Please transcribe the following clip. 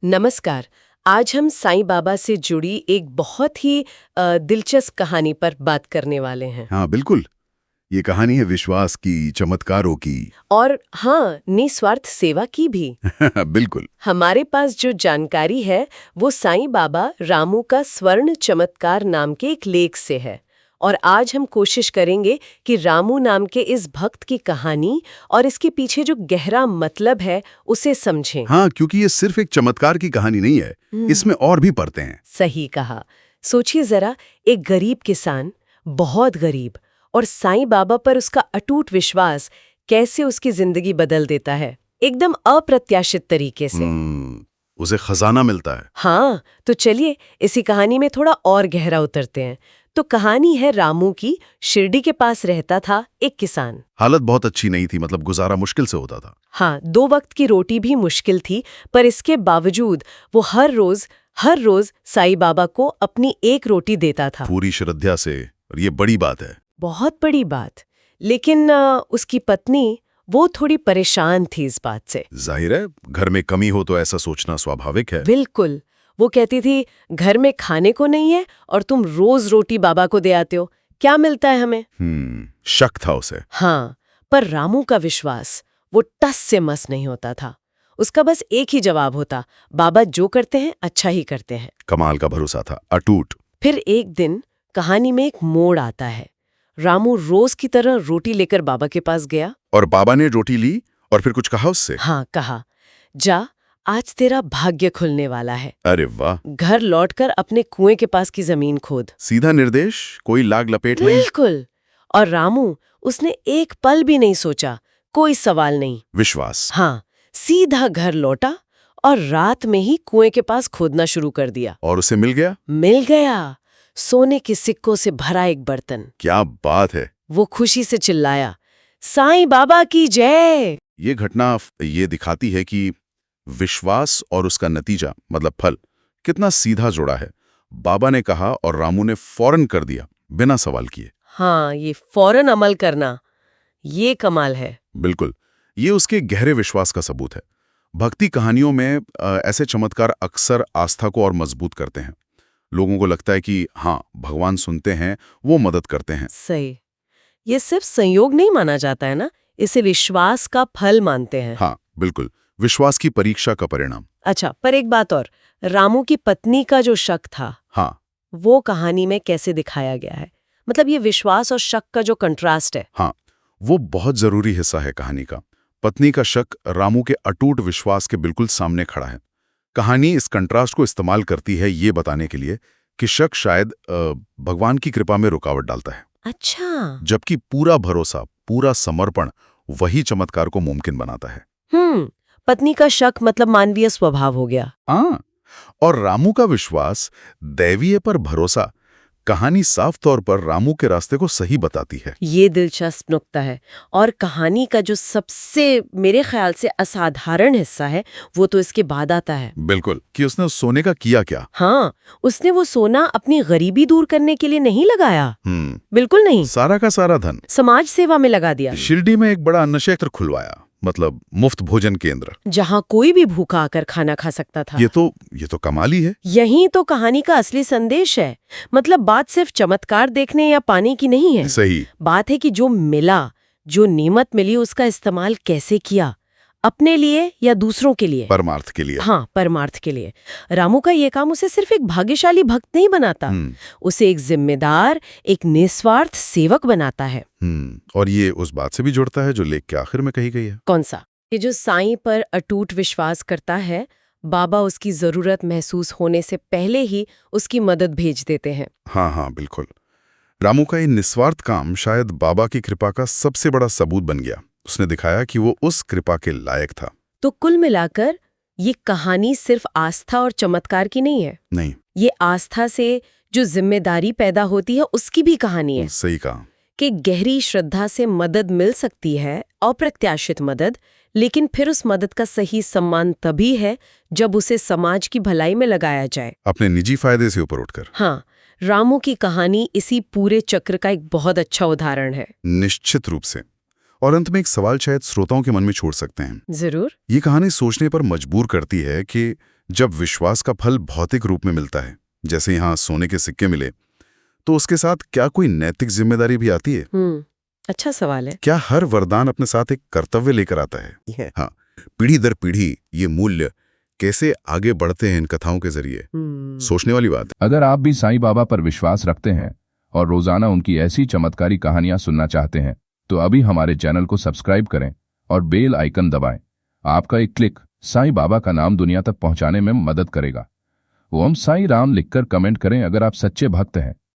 नमस्कार। आज हम साईं बाबा से जुड़ी एक बहुत ही दिलचस्प कहानी पर बात करने वाले हैं। हाँ बिल्कुल। ये कहानी है विश्वास की, चमत्कारों की। और हाँ, निस्वार्थ सेवा की भी। बिल्कुल। हमारे पास जो जानकारी है वो साईं बाबा रामू का स्वर्ण चमत्कार नाम के एक लेख से है। और आज हम कोशिश करेंगे कि रामू नाम के इस भक्त की कहानी और इसके पीछे जो गहरा मतलब है उसे समझें। हाँ, क्योंकि ये सिर्फ एक चमत्कार की कहानी नहीं है, इसमें और भी परतें हैं। सही कहा। सोचिए जरा, एक गरीब किसान, बहुत गरीब, और साईं बाबा पर उसका अटूट विश्वास कैसे उसकी जिंदगी बदल देता है, एकदम अप्रत्याशित तरीके से। उसे खजाना मिलता है। हाँ, तो चलिए इसी कहानी में थोड़ा और गहरा उतरते हैं। तो कहानी है रामू की। शिरडी के पास रहता था एक किसान। हालत बहुत अच्छी नहीं थी, मतलब गुजारा मुश्किल से होता था। हाँ, 2 वक्त की रोटी भी मुश्किल थी, पर इसके बावजूद वो हर रोज साईं बाबा को अपनी एक रोटी देता था। पूरी श्रद्धा से, और ये बड़ी बात है। बहुत बड़ी बात। लेकिन उसकी पत्नी, वो थोड़ी परेशान थी इस बात से। जाहिर है, घर में कमी हो तो ऐसा सोचना स्वाभाविक है। बिल्कुल। वो कहती थी, घर में खाने को नहीं है और तुम रोज रोटी बाबा को दे आते हो, क्या मिलता है हमें? शक था उसे। हाँ, पर रामू का विश्वास वो टस से मस नहीं होता था। उसका बस एक ही जवाब होता, बाबा जो करते हैं अच्छा ही करते हैं। कमाल का भरोसा था, अटूट। फिर एक दिन कहानी में एक मोड़ आता है। रामू रोज की तरह रोटी लेकर बाबा के पास गया। और बाबा ने रोटी ली और फिर कुछ कहा उससे? हाँ, कहा, जा, आज तेरा भाग्य खुलने वाला है। अरे वाह! घर लौटकर अपने कुएं के पास की जमीन खोद। सीधा निर्देश, कोई लाग लपेट नहीं। बिल्कुल। और रामू, उसने एक पल भी नहीं सोचा, कोई सवाल नहीं। विश्वास। हाँ, सीधा घर लौटा और रात में ही कुएं के पास खोदना शुरू कर दिया। और उसे मिल गया? मिल गया, सोने के सिक्कों से भरा एक बर्तन। क्या बात है! वो खुशी से चिल्लाया, साईं बाबा की जय। ये घटना ये दिखाती है कि विश्वास और उसका नतीजा, मतलब फल, कितना सीधा जुड़ा है। बाबा ने कहा और रामू ने फौरन कर दिया, बिना सवाल किए। हाँ, ये फौरन अमल करना, ये कमाल है। बिल्कुल, ये उसके गहरे विश्वास का सबूत है। भक्ति कहानियों में ऐसे चमत्कार अक्सर आस्था को और मजबूत करते हैं। लोगों को लगता है कि हाँ, भगवान सुनते हैं, वो मदद करते हैं। सही। ये सिर्फ संयोग नहीं माना जाता है ना, इसे विश्वास का फल मानते हैं। हाँ बिल्कुल, विश्वास की परीक्षा का परिणाम। अच्छा, पर एक बात और, रामू की पत्नी का जो शक था, हाँ, वो कहानी में कैसे दिखाया गया है? मतलब ये विश्वास और शक का जो कंट्रास्ट है। हाँ, वो बहुत जरूरी हिस्सा है कहानी का। पत्नी का शक रामू के अटूट विश्वास के बिल्कुल सामने खड़ा है। कहानी इस कंट्रास्ट को इस्तेमाल करती है ये बताने के लिए कि शक शायद भगवान की कृपा में रुकावट डालता है। अच्छा। जबकि पूरा भरोसा, पूरा समर्पण वही चमत्कार को मुमकिन बनाता है। पत्नी का शक मतलब मानवीय स्वभाव हो गया। हाँ, और रामू का विश्वास, दैवीय पर भरोसा। कहानी साफ तौर पर रामू के रास्ते को सही बताती है। ये दिलचस्प नुक्ता है। और कहानी का जो सबसे मेरे ख्याल से असाधारण हिस्सा है, वो तो इसके बाद आता है। बिल्कुल, कि उसने उस सोने का किया क्या? हाँ, उसने वो सोना अपनी गरीबी दूर करने के लिए नहीं लगाया। बिल्कुल नहीं। सारा का सारा धन समाज सेवा में लगा दिया। शिरडी में एक बड़ा अन्न क्षेत्र खुलवाया, मतलब मुफ्त भोजन केंद्र, जहाँ कोई भी भूखा आकर खाना खा सकता था। ये तो कमाल ही है। यही तो कहानी का असली संदेश है। मतलब बात सिर्फ चमत्कार देखने या पाने की नहीं है। सही। बात है कि जो मिला, जो नेमत मिली, उसका इस्तेमाल कैसे किया, अपने लिए या दूसरों के लिए, परमार्थ के लिए। हाँ, परमार्थ के लिए। रामू का ये काम उसे सिर्फ एक भाग्यशाली भक्त नहीं बनाता, उसे एक जिम्मेदार, एक निस्वार्थ सेवक बनाता है। और ये उस बात से भी जुड़ता है जो लेख के आखिर में कही गई है। कौन सा? ये जो साईं पर अटूट विश्वास करता है, बाबा उसकी जरूरत महसूस होने से पहले ही उसकी मदद भेज देते हैं। हाँ बिल्कुल। रामू का ये निस्वार्थ काम शायद बाबा की कृपा का सबसे बड़ा सबूत बन गया। उसने दिखाया कि वो उस कृपा के लायक था। तो कुल मिलाकर ये कहानी सिर्फ आस्था और चमत्कार की नहीं है। नहीं, ये आस्था से जो जिम्मेदारी पैदा होती है उसकी भी कहानी है। सही कहा। कि गहरी श्रद्धा से मदद मिल सकती है, अप्रत्याशित मदद, लेकिन फिर उस मदद का सही सम्मान तभी है जब उसे समाज की भलाई में लगाया जाए, अपने निजी फायदे से ऊपर उठकर। हाँ, रामू की कहानी इसी पूरे चक्र का एक बहुत अच्छा उदाहरण है। निश्चित रूप से। और अंत में एक सवाल शायद श्रोताओं के मन में छोड़ सकते हैं। जरूर। ये कहानी सोचने पर मजबूर करती है कि जब विश्वास का फल भौतिक रूप में मिलता है, जैसे यहाँ सोने के सिक्के मिले, तो उसके साथ क्या कोई नैतिक जिम्मेदारी भी आती है? अच्छा सवाल है। क्या हर वरदान अपने साथ एक कर्तव्य लेकर आता है? हाँ, पीढ़ी दर पीढ़ी ये मूल्य कैसे आगे बढ़ते हैं इन कथाओं के जरिए, सोचने वाली बात है। अगर आप भी साईं बाबा पर विश्वास रखते हैं और रोजाना उनकी ऐसी चमत्कारी कहानियां सुनना चाहते हैं, तो अभी हमारे चैनल को सब्सक्राइब करें और बेल आइकन दबाएं। आपका एक क्लिक साईं बाबा का नाम दुनिया तक पहुंचाने में मदद करेगा। ओम साईं राम लिखकर कमेंट करें अगर आप सच्चे भक्त हैं।